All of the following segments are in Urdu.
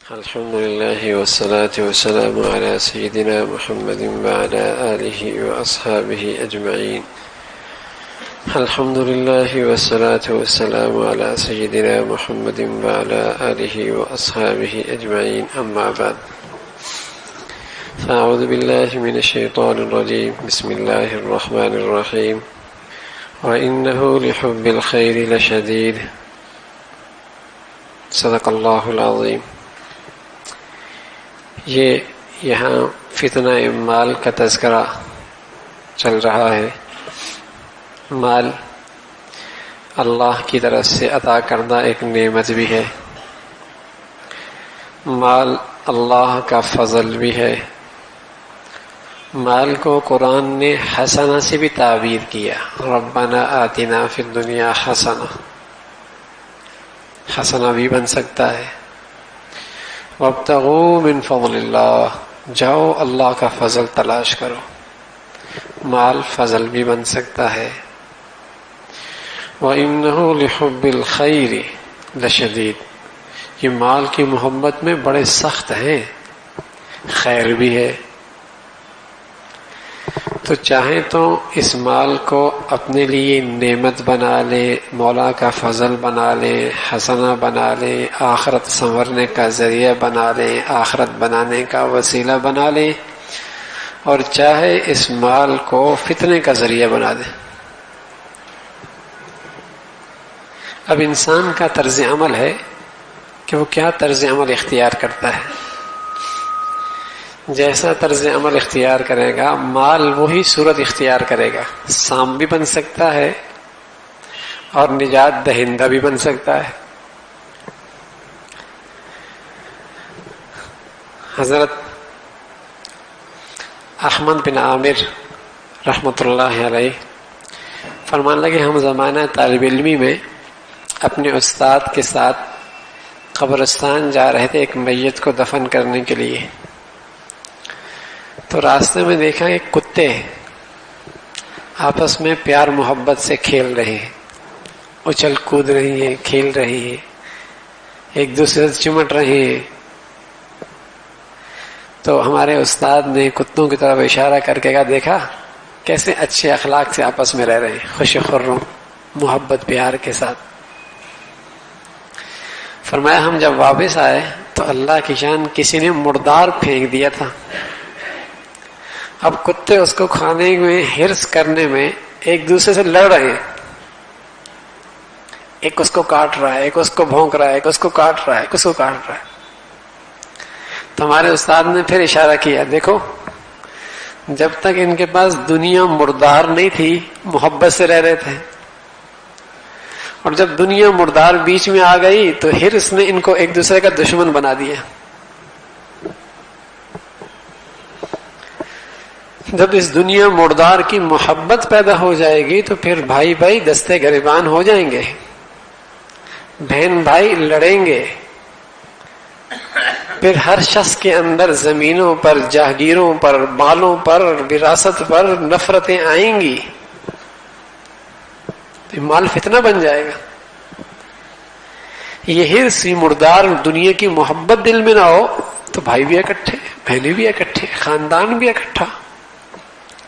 الحمد لله والصلاة والسلام على سيدنا محمد وعلى آله وأصحابه أجمعين. الحمد لله والصلاة والسلام على سيدنا محمد وعلى آله وأصحابه أجمعين. أما بعد، فأعوذ بالله من الشيطان الرجيم. بسم الله الرحمن الرحيم. وإنه لحب الخير لشديد. صدق اللہ العظیم. یہ یہاں فتنہ مال کا تذکرہ چل رہا ہے. مال اللہ کی طرف سے عطا کردہ ایک نعمت بھی ہے، مال اللہ کا فضل بھی ہے. مال کو قرآن نے حسنہ سے بھی تعبیر کیا. ربنا آتنا فی الدنیا حسنہ، حسنہ بھی بن سکتا ہے. وابتغوا من فضل اللہ، جاؤ اللہ کا فضل تلاش کرو. مال فضل بھی بن سکتا ہے. وَإِنَّهُ لِحُبِّ الْخَيْرِ لَشَدِيدٌ، یہ مال کی محبت میں بڑے سخت ہیں، خیر بھی ہے. تو چاہیں تو اس مال کو اپنے لیے نعمت بنا لے، مولا کا فضل بنا لے، حسنہ بنا لے، آخرت سنورنے کا ذریعہ بنا لے، آخرت بنانے کا وسیلہ بنا لے، اور چاہے اس مال کو فتنے کا ذریعہ بنا دے. اب انسان کا طرز عمل ہے کہ وہ کیا طرز عمل اختیار کرتا ہے. جیسا طرز عمل اختیار کرے گا، مال وہی صورت اختیار کرے گا. سام بھی بن سکتا ہے اور نجات دہندہ بھی بن سکتا ہے. حضرت احمد بن عامر رحمۃ اللہ علیہ فرمان لگے، ہم زمانہ طالب علمی میں اپنے استاد کے ساتھ قبرستان جا رہے تھے ایک میت کو دفن کرنے کے لیے. تو راستے میں دیکھا کہ کتے آپس میں پیار محبت سے کھیل رہے ہیں، اچھل کود رہی ہیں، کھیل رہی ہیں، ایک دوسرے سے چمٹ رہے ہیں. تو ہمارے استاد نے کتوں کی طرف اشارہ کر کے کہا، دیکھا کیسے اچھے اخلاق سے آپس میں رہ رہے ہیں، خوش خرم محبت پیار کے ساتھ. فرمایا ہم جب واپس آئے تو اللہ کی شان کسی نے مردار پھینک دیا تھا. اب کتے اس کو کھانے میں ہرس کرنے میں ایک دوسرے سے لڑ رہے ہیں. ایک اس کو کاٹ رہا ہے، ایک اس کو بھونک رہا ہے، ایک اس کو کاٹ رہا ہے، ایک اس کو کاٹ رہا ہے. تو ہمارے استاد نے پھر اشارہ کیا، دیکھو جب تک ان کے پاس دنیا مردار نہیں تھی محبت سے رہ رہے تھے، اور جب دنیا مردار بیچ میں آ گئی تو ہرس نے ان کو ایک دوسرے کا دشمن بنا دیا. جب اس دنیا مردار کی محبت پیدا ہو جائے گی تو پھر بھائی بھائی دستے گریبان ہو جائیں گے، بہن بھائی لڑیں گے. پھر ہر شخص کے اندر زمینوں پر، جاگیروں پر، مالوں پر، وراثت پر نفرتیں آئیں گی. مال فتنہ بن جائے گا. یہ ہرس مردار دنیا کی محبت دل میں نہ ہو تو بھائی بھی اکٹھے، بہنیں بھی اکٹھے، خاندان بھی اکٹھا.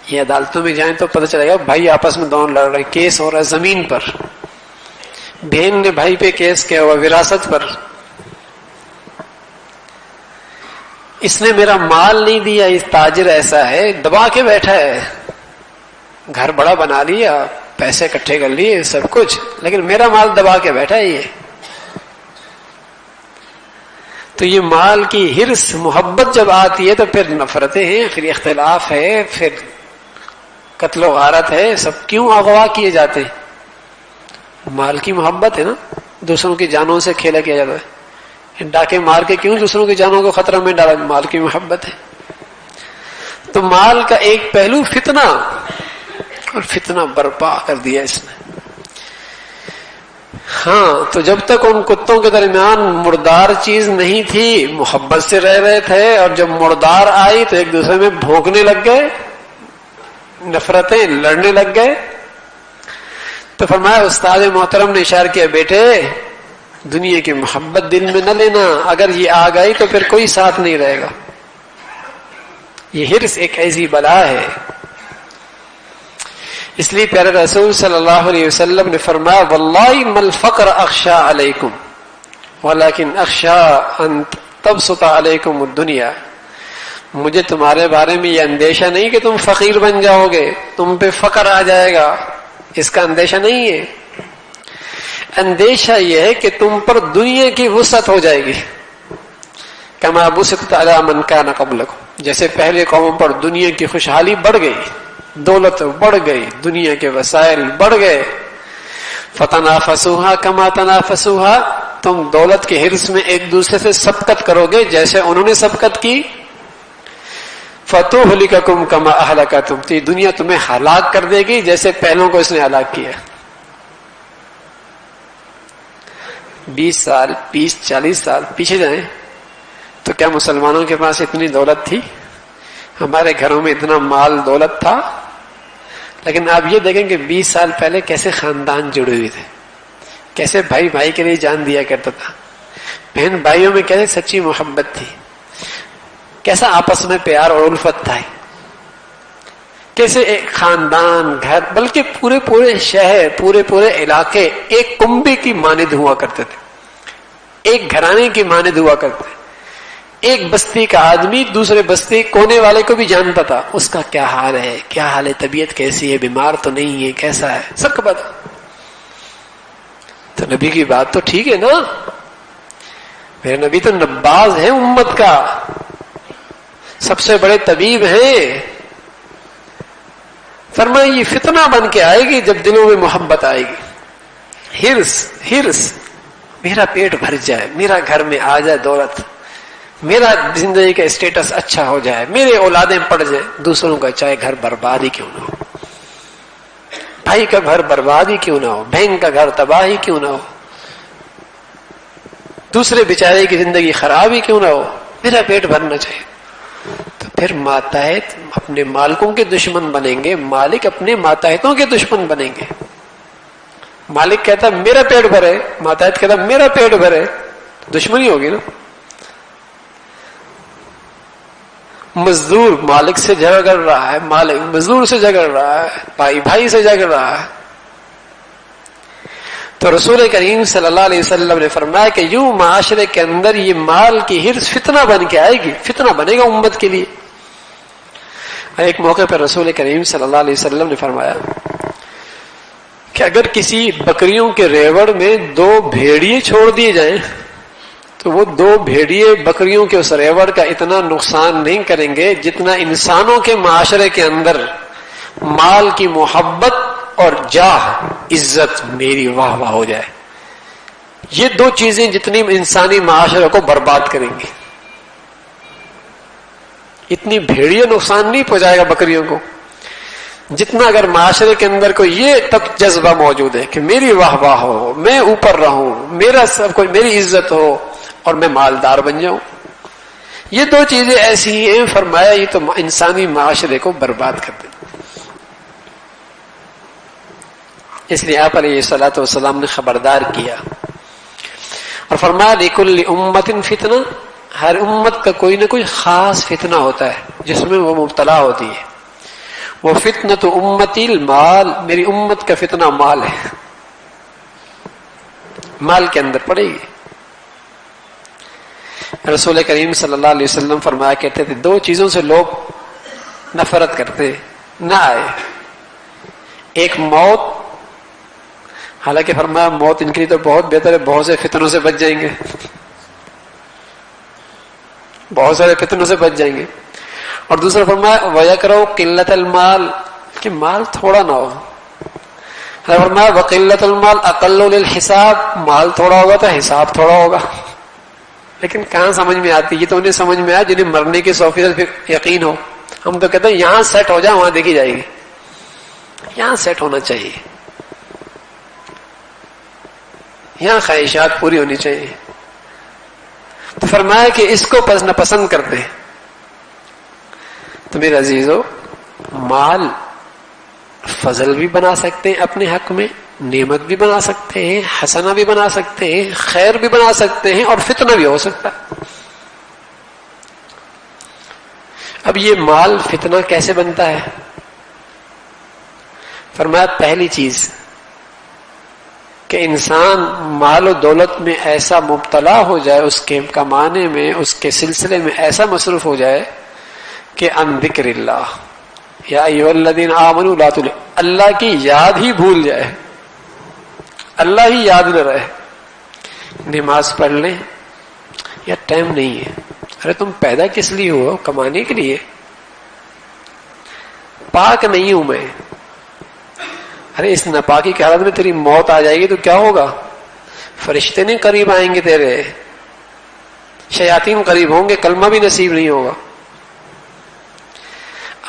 یہ عدالتوں میں جائیں تو پتہ چلے گا بھائی آپس میں دونوں لڑ رہے ہیں، کیس ہو رہا ہے زمین پر، بہن نے بھائی پہ کیس کیا ہوا وراثت پر. اس نے میرا مال نہیں دیا، اس تاجر ایسا ہے دبا کے بیٹھا ہے، گھر بڑا بنا لیا، پیسے اکٹھے کر لیے سب کچھ، لیکن میرا مال دبا کے بیٹھا ہے. یہ تو یہ مال کی ہرس محبت جب آتی ہے تو پھر نفرتیں ہیں، پھر اختلاف ہے، پھر قتل و غارت ہے. سب کیوں اغوا کیے جاتے ہیں؟ مال کی محبت ہے نا. دوسروں کی جانوں سے کھیلا کیا جاتا ہے، ڈاکے مار کے کیوں دوسروں کی جانوں کو خطرہ میں ڈالا؟ مال کی محبت ہے. تو مال کا ایک پہلو فتنہ، اور فتنہ برپا کر دیا اس نے. ہاں تو جب تک ان کتوں کے درمیان مردار چیز نہیں تھی محبت سے رہ رہے تھے، اور جب مردار آئی تو ایک دوسرے میں بھونکنے لگ گئے، نفرتیں لڑنے لگ گئے. تو فرمایا استاد محترم نے اشارہ کیا، بیٹے دنیا کی محبت دل میں نہ لینا، اگر یہ آ گئی تو پھر کوئی ساتھ نہیں رہے گا. یہ حرص ایک ایسی بلا ہے. اس لیے پیارے رسول صلی اللہ علیہ وسلم نے فرمایا واللہ ما الفقر اخشى علیکم ولکن اخشى ان تبسط علیکم الدنیا. مجھے تمہارے بارے میں یہ اندیشہ نہیں کہ تم فقیر بن جاؤ گے، تم پہ فقر آ جائے گا، اس کا اندیشہ نہیں ہے. اندیشہ یہ ہے کہ تم پر دنیا کی وسعت ہو جائے گی. کما بسطت علی من کان قبلکم، جیسے پہلے قوموں پر دنیا کی خوشحالی بڑھ گئی، دولت بڑھ گئی، دنیا کے وسائل بڑھ گئے. فتنافسوها کما تنافسوها، تم دولت کے حرص میں ایک دوسرے سے سبقت کرو گے جیسے انہوں نے سبقت کی. فتہلککم کما اہلکتم، تو یہ دنیا تمہیں ہلاک کر دے گی جیسے پہلوں کو اس نے ہلاک کیا. 20 سال 40 سال پیچھے جائیں تو کیا مسلمانوں کے پاس اتنی دولت تھی؟ ہمارے گھروں میں اتنا مال دولت تھا؟ لیکن آپ یہ دیکھیں کہ 20 سال پہلے کیسے خاندان جڑے ہوئے تھے، کیسے بھائی بھائی کے لیے جان دیا کرتا تھا، بہن بھائیوں میں کیسے سچی محبت تھی، کیسا آپس میں پیار اور الفت تھا، کیسے ایک خاندان گھر بلکہ پورے شہر پورے علاقے ایک کنبے کی مانند ہوا کرتے تھے، ایک گھرانے کی مانند ہوا کرتے تھے. ایک بستی کا آدمی دوسرے بستی کونے والے کو بھی جانتا تھا، اس کا کیا حال ہے، کیا حال ہے، طبیعت کیسی ہے، بیمار تو نہیں ہے، کیسا ہے، سب کو پتا. تو نبی کی بات تو ٹھیک ہے نا، میرے نبی تو نباز ہیں امت کا، سب سے بڑے طبیب ہیں. فرمایا یہ فتنہ بن کے آئے گی جب دلوں میں محبت آئے گی. ہرس میرا پیٹ بھر جائے، میرا گھر میں آ جائے دولت، میرا زندگی کا اسٹیٹس اچھا ہو جائے، میرے اولادیں پڑھ جائیں، دوسروں کا چاہے گھر برباد ہی کیوں نہ ہو، بھائی کا گھر برباد ہی کیوں نہ ہو، بہن کا گھر تباہ ہی کیوں نہ ہو، دوسرے بیچارے کی زندگی خراب ہی کیوں نہ ہو، میرا پیٹ بھرنا چاہیے. تو پھر ماتحت اپنے مالکوں کے دشمن بنیں گے، مالک اپنے ماتحتوں کے دشمن بنیں گے. مالک کہتا میرا پیٹ بھرے، ماتحت کہتا میرا پیٹ بھرے، دشمنی ہوگی نا. مزدور مالک سے جھگڑ رہا ہے، مالک مزدور سے جھگڑ رہا ہے، بھائی بھائی سے جھگڑ رہا ہے. تو رسول کریم صلی اللہ علیہ وسلم نے فرمایا کہ یوں معاشرے کے اندر یہ مال کی حرص فتنہ بن کے آئے گی، فتنہ بنے گا امت کے لیے. ایک موقع پر رسول کریم صلی اللہ علیہ وسلم نے فرمایا کہ اگر کسی بکریوں کے ریوڑ میں 2 بھیڑیے چھوڑ دیے جائیں تو وہ 2 بھیڑیے بکریوں کے اس ریوڑ کا اتنا نقصان نہیں کریں گے جتنا انسانوں کے معاشرے کے اندر مال کی محبت اور جاہ، عزت، میری واہ واہ ہو جائے. یہ 2 چیزیں جتنی انسانی معاشرے کو برباد کریں گی. اتنی بھیڑیے نقصان نہیں پہنچائے گا بکریوں کو جتنا اگر معاشرے کے اندر کوئی یہ تک جذبہ موجود ہے کہ میری واہ واہ ہو، میں اوپر رہوں، میرا سب کوئی میری عزت ہو اور میں مالدار بن جاؤں. یہ 2 چیزیں ایسی ہیں فرمایا یہ تو انسانی معاشرے کو برباد کر دیں. اس لیے آپ علیہ الصلوۃ والسلام نے خبردار کیا اور فرمایا لکل امت فتنہ، ہر امت کا کوئی نہ کوئی خاص فتنہ ہوتا ہے جس میں وہ مبتلا ہوتی ہے. وہ فتنۃ امتی المال، میری امت کا فتنہ مال ہے، مال کے اندر پڑے گی. رسول کریم صلی اللہ علیہ وسلم فرمایا کرتے تھے 2 چیزوں سے لوگ نفرت کرتے نہ آئے، ایک موت، حالانکہ فرمایا موت ان کے لیے تو بہت بہتر ہے، بہت سے فتنوں سے بچ جائیں گے، بہت سارے فتنوں سے بچ جائیں گے. اور دوسرا فرمایا وَيَكْرَهُ قِلَّةَ الْمَالِ، کہ مال تھوڑا نہ ہو. فرمایا وَقِلَّةَ الْمَالِ أَقَلُّ لِلْحِسَابِ، مال تھوڑا ہوگا تو حساب تھوڑا ہوگا. لیکن کہاں سمجھ میں آتی، یہ تو انہیں سمجھ میں آیا جنہیں مرنے کے 100% یقین ہو. ہم تو کہتے ہیں یہاں سیٹ ہو جائے وہاں دیکھی جائے گی، یہاں سیٹ ہونا چاہیے، یہاں خواہشات پوری ہونی چاہیے. تو فرمایا کہ اس کو پسند کرتے ہیں. تو میرے عزیزو، مال فضل بھی بنا سکتے ہیں اپنے حق میں، نعمت بھی بنا سکتے ہیں، حسنہ بھی بنا سکتے ہیں، خیر بھی بنا سکتے ہیں، اور فتنہ بھی ہو سکتا ہے۔ اب یہ مال فتنہ کیسے بنتا ہے؟ فرمایا پہلی چیز کہ انسان مال و دولت میں ایسا مبتلا ہو جائے، اس کے کمانے میں، اس کے سلسلے میں ایسا مصروف ہو جائے کہ عن ذکر اللہ یا ایھا الذین آمنوا لا تلہوا، اللہ کی یاد ہی بھول جائے، اللہ ہی یاد نہ رہے۔ نماز پڑھ لیں یا ٹائم نہیں ہے، ارے تم پیدا کس لیے ہو؟ کمانے کے لیے۔ پاک نہیں ہوں میں، ارے اس ناپاکی کی حالت میں تیری موت آ جائے گی تو کیا ہوگا؟ فرشتے نہیں قریب آئیں گے تیرے، شیاطین قریب ہوں گے، کلمہ بھی نصیب نہیں ہوگا۔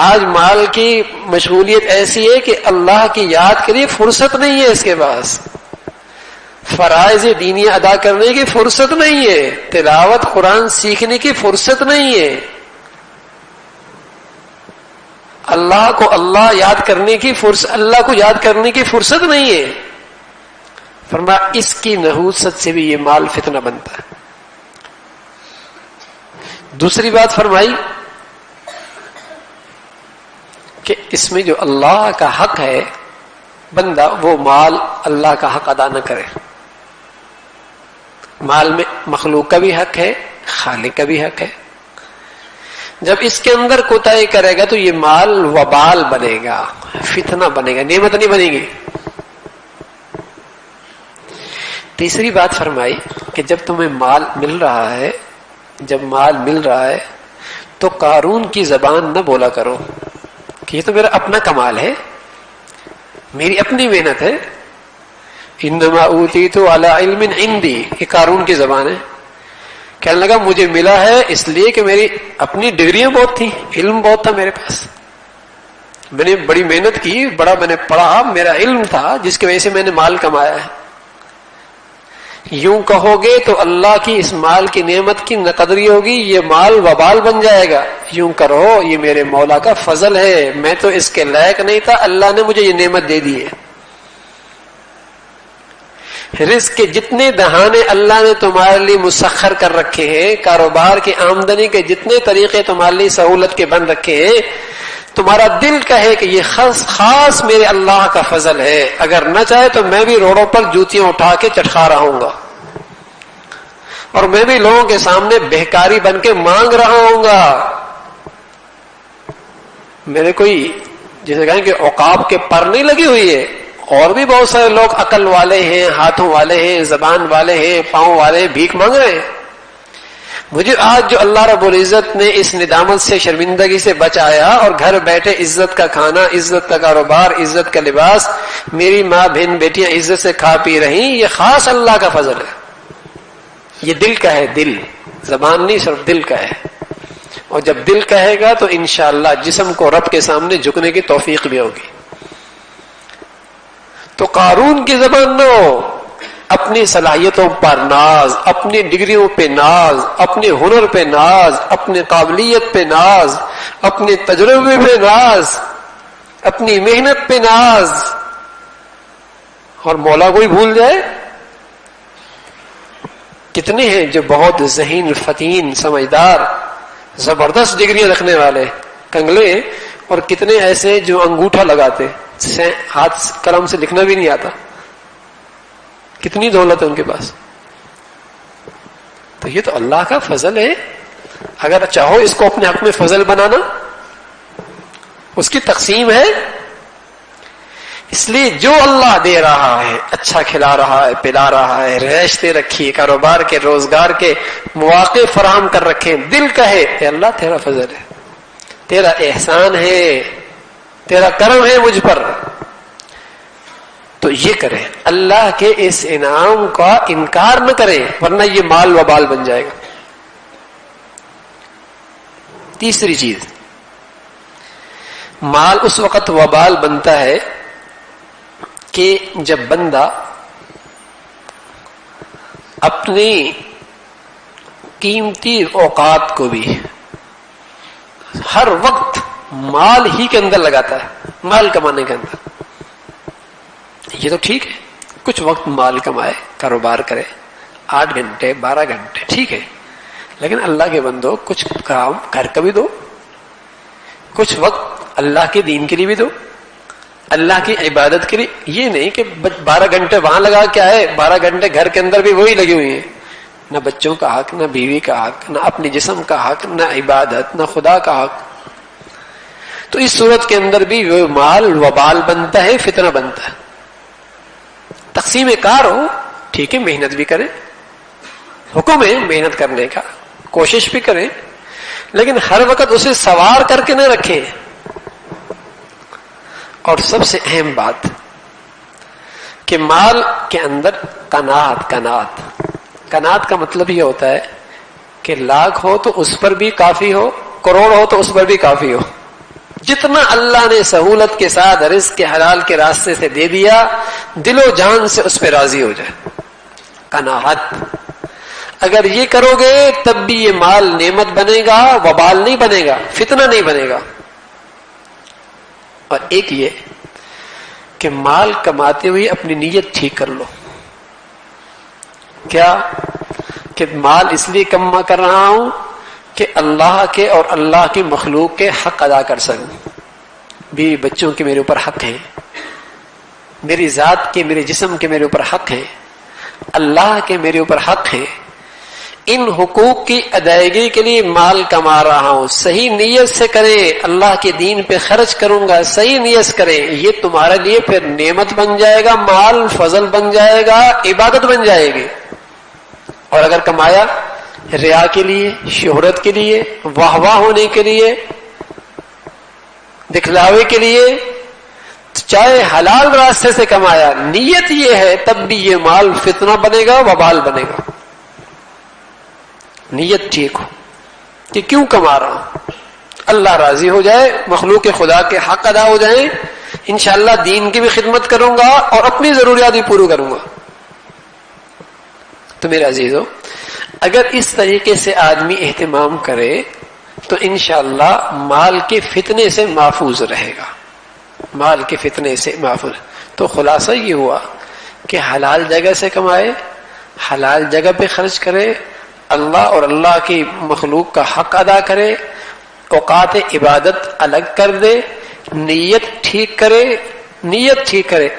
آج مال کی مشغولیت ایسی ہے کہ اللہ کی یاد کے لیے فرصت نہیں ہے اس کے پاس، فرائض دینی ادا کرنے کی فرصت نہیں ہے، تلاوت قرآن سیکھنے کی فرصت نہیں ہے، اللہ کو اللہ یاد کرنے کی فرصت، اللہ کو یاد کرنے کی فرصت نہیں ہے۔ فرمایا اس کی نحوست سے بھی یہ مال فتنہ بنتا ہے۔ دوسری بات فرمائی کہ اس میں جو اللہ کا حق ہے، بندہ وہ مال اللہ کا حق ادا نہ کرے۔ مال میں مخلوق کا بھی حق ہے، خالق کا بھی حق ہے۔ جب اس کے اندر کوتاہی کرے گا تو یہ مال وبال بنے گا، فتنہ بنے گا، نعمت نہیں بنے گی۔ تیسری بات فرمائی کہ جب تمہیں مال مل رہا ہے، جب مال مل رہا ہے تو قارون کی زبان نہ بولا کرو کہ یہ تو میرا اپنا کمال ہے، میری اپنی محنت ہے، انما اوتیت علی علم عندی، یہ قارون کی زبان ہے۔ کہنے لگا مجھے ملا ہے اس لیے کہ میری اپنی ڈگریاں بہت تھیں، علم بہت تھا میرے پاس، میں نے بڑی محنت کی، بڑا میں نے پڑھا، میرا علم تھا جس کی وجہ سے میں نے مال کمایا ہے۔ یوں کہو گے تو اللہ کی اس مال کی نعمت کی نقدری ہوگی، یہ مال وبال بن جائے گا۔ یوں کرو یہ میرے مولا کا فضل ہے، میں تو اس کے لائق نہیں تھا، اللہ نے مجھے یہ نعمت دے دی ہے۔ رزق کے جتنے دہانے اللہ نے تمہارے لیے مسخر کر رکھے ہیں، کاروبار کی آمدنی کے جتنے طریقے تمہارے لیے سہولت کے بن رکھے ہیں، تمہارا دل کہے کہ یہ خاص میرے اللہ کا فضل ہے، اگر نہ چاہے تو میں بھی روڈوں پر جوتیاں اٹھا کے چٹکا رہوں گا، اور میں بھی لوگوں کے سامنے بہکاری بن کے مانگ رہا ہوں گا۔ میرے کوئی جیسے کہیں کہ عقاب کے پر نہیں لگی ہوئی ہے، اور بھی بہت سارے لوگ عقل والے ہیں، ہاتھوں والے ہیں، زبان والے ہیں، پاؤں والے ہیں، بھیک مانگ رہے ہیں۔ مجھے آج جو اللہ رب العزت نے اس ندامت سے، شرمندگی سے بچایا اور گھر بیٹھے عزت کا کھانا، عزت کا کاروبار، عزت کا لباس، میری ماں بہن بیٹیاں عزت سے کھا پی رہی، یہ خاص اللہ کا فضل ہے۔ یہ دل کا ہے، دل، زبان نہیں، صرف دل کا ہے۔ اور جب دل کہے گا تو انشاءاللہ جسم کو رب کے سامنے جھکنے کی توفیق بھی ہوگی۔ تو قارون کی زبان نہ ہو، اپنی صلاحیتوں پر ناز، اپنی ڈگریوں پہ ناز، اپنے ہنر پہ ناز، اپنے قابلیت پہ ناز، اپنے تجربے پہ ناز، اپنی محنت پہ ناز، اور مولا کو ہی بھول جائے۔ کتنے ہیں جو بہت ذہین، فتین، سمجھدار، زبردست ڈگریاں رکھنے والے کنگلے، اور کتنے ایسے جو انگوٹھا لگاتے، ہاتھ قلم سے لکھنا بھی نہیں آتا، کتنی دولت ہے ان کے پاس۔ تو یہ تو اللہ کا فضل ہے، اگر چاہو اس کو اپنے حق میں فضل بنانا، اس کی تقسیم ہے۔ اس لیے جو اللہ دے رہا ہے، اچھا کھلا رہا ہے، پلا رہا ہے، رہائش دے رکھی ہے، کاروبار کے، روزگار کے مواقع فراہم کر رکھے ہیں، دل کہے کہ اللہ تیرا فضل ہے، تیرا احسان ہے، تیرا کرم ہے مجھ پر، تو یہ کرے، اللہ کے اس انعام کا انکار نہ کرے، ورنہ یہ مال وبال بن جائے گا۔ تیسری چیز، مال اس وقت وبال بنتا ہے کہ جب بندہ اپنی قیمتی اوقات کو بھی ہر وقت مال ہی کے اندر لگاتا ہے۔ مال کمانے کے اندر. یہ تو ٹھیک ہے کچھ وقت مال کمائے, کاروبار کرے, 8 گھنٹے 12 گھنٹے ٹھیک ہے, لیکن اللہ کے بندو کچھ کام گھر کا بھی دو, کچھ وقت اللہ کے دین کے لیے بھی دو, اللہ کی عبادت کے لیے. یہ نہیں کہ 12 گھنٹے وہاں لگا کے آئے, 12 گھنٹے گھر کے اندر بھی وہی لگی ہوئی ہیں, نہ بچوں کا حق, نہ بیوی کا حق, نہ اپنے جسم کا حق, نہ عبادت, نہ خدا کا حق. تو اس صورت کے اندر بھی وہ مال وبال بنتا ہے, فتنہ بنتا ہے. تقسیم کار ہو ٹھیک ہے, محنت بھی کریں, حکم ہے محنت کرنے کا, کوشش بھی کریں, لیکن ہر وقت اسے سوار کر کے نہ رکھیں. اور سب سے اہم بات کہ مال کے اندر قناعت کا مطلب یہ ہوتا ہے کہ لاکھ ہو تو اس پر بھی کافی ہو, کروڑ ہو تو اس پر بھی کافی ہو. جتنا اللہ نے سہولت کے ساتھ رزق کے حلال کے راستے سے دے دیا, دل و جان سے اس پہ راضی ہو جائے. قناعت اگر یہ کرو گے تب بھی یہ مال نعمت بنے گا, وبال نہیں بنے گا, فتنہ نہیں بنے گا. اور ایک یہ کہ مال کماتے ہوئے اپنی نیت ٹھیک کر لو. کیا کہ مال اس لیے کما کر رہا ہوں کہ اللہ کے اور اللہ کی مخلوق کے حق ادا کر سکوں. بیوی بچوں کے میرے اوپر حق ہیں, میری ذات کے, میرے جسم کے میرے اوپر حق ہیں, اللہ کے میرے اوپر حق ہیں. ان حقوق کی ادائیگی کے لیے مال کما رہا ہوں. صحیح نیت سے کریں, اللہ کے دین پہ خرچ کروں گا, صحیح نیت کریں. یہ تمہارے لیے پھر نعمت بن جائے گا, مال فضل بن جائے گا, عبادت بن جائے گی. اور اگر کمایا ریا کے لیے, شہرت کے لیے, واہ واہ ہونے کے لیے, دکھلاوے کے لیے, چاہے حلال راستے سے کمایا, نیت یہ ہے تب بھی یہ مال فتنہ بنے گا, وبال بنے گا. نیت ٹھیک ہو کہ کیوں کما رہا ہوں, اللہ راضی ہو جائے, مخلوق خدا کے حق ادا ہو جائیں, انشاءاللہ دین کی بھی خدمت کروں گا اور اپنی ضروریات بھی پوری کروں گا. تو میرے عزیزو, اگر اس طریقے سے آدمی اہتمام کرے تو انشاءاللہ مال کے فتنے سے محفوظ رہے گا, مال کے فتنے سے محفوظ. تو خلاصہ یہ ہوا کہ حلال جگہ سے کمائے, حلال جگہ پہ خرچ کرے, اللہ اور اللہ کی مخلوق کا حق ادا کرے, اوقات عبادت الگ کر دے, نیت ٹھیک کرے.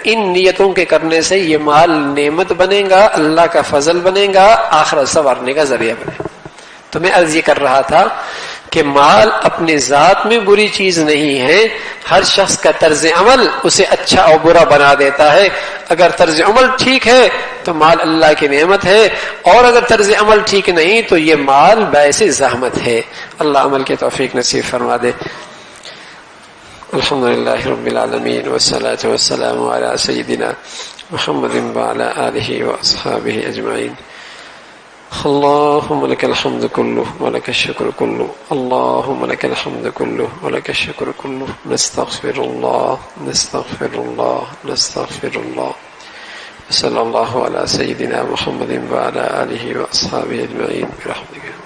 ان نیتوں کے کرنے سے یہ مال نعمت بنے گا, اللہ کا فضل بنے گا, آخرت سنوارنے کا ذریعہ بنے. تو میں عرض یہ کر رہا تھا کہ مال اپنے ذات میں بری چیز نہیں ہے, ہر شخص کا طرز عمل اسے اچھا اور برا بنا دیتا ہے. اگر طرز عمل ٹھیک ہے تو مال اللہ کی نعمت ہے, اور اگر طرز عمل ٹھیک نہیں تو یہ مال باعث زحمت ہے. اللہ عمل کی توفیق نصیب فرما دے. الحمدللہ رب العالمین والصلاة والسلام علی سیدنا محمد وعلی آلہ واصحابہ اجمعین. اللهم لك الحمد كله ولك الشكر كله, اللهم لك الحمد كله ولك الشكر كله. نستغفر الله صلى الله على سيدنا محمد وعلى آله وأصحابه أجمعين برحمتك.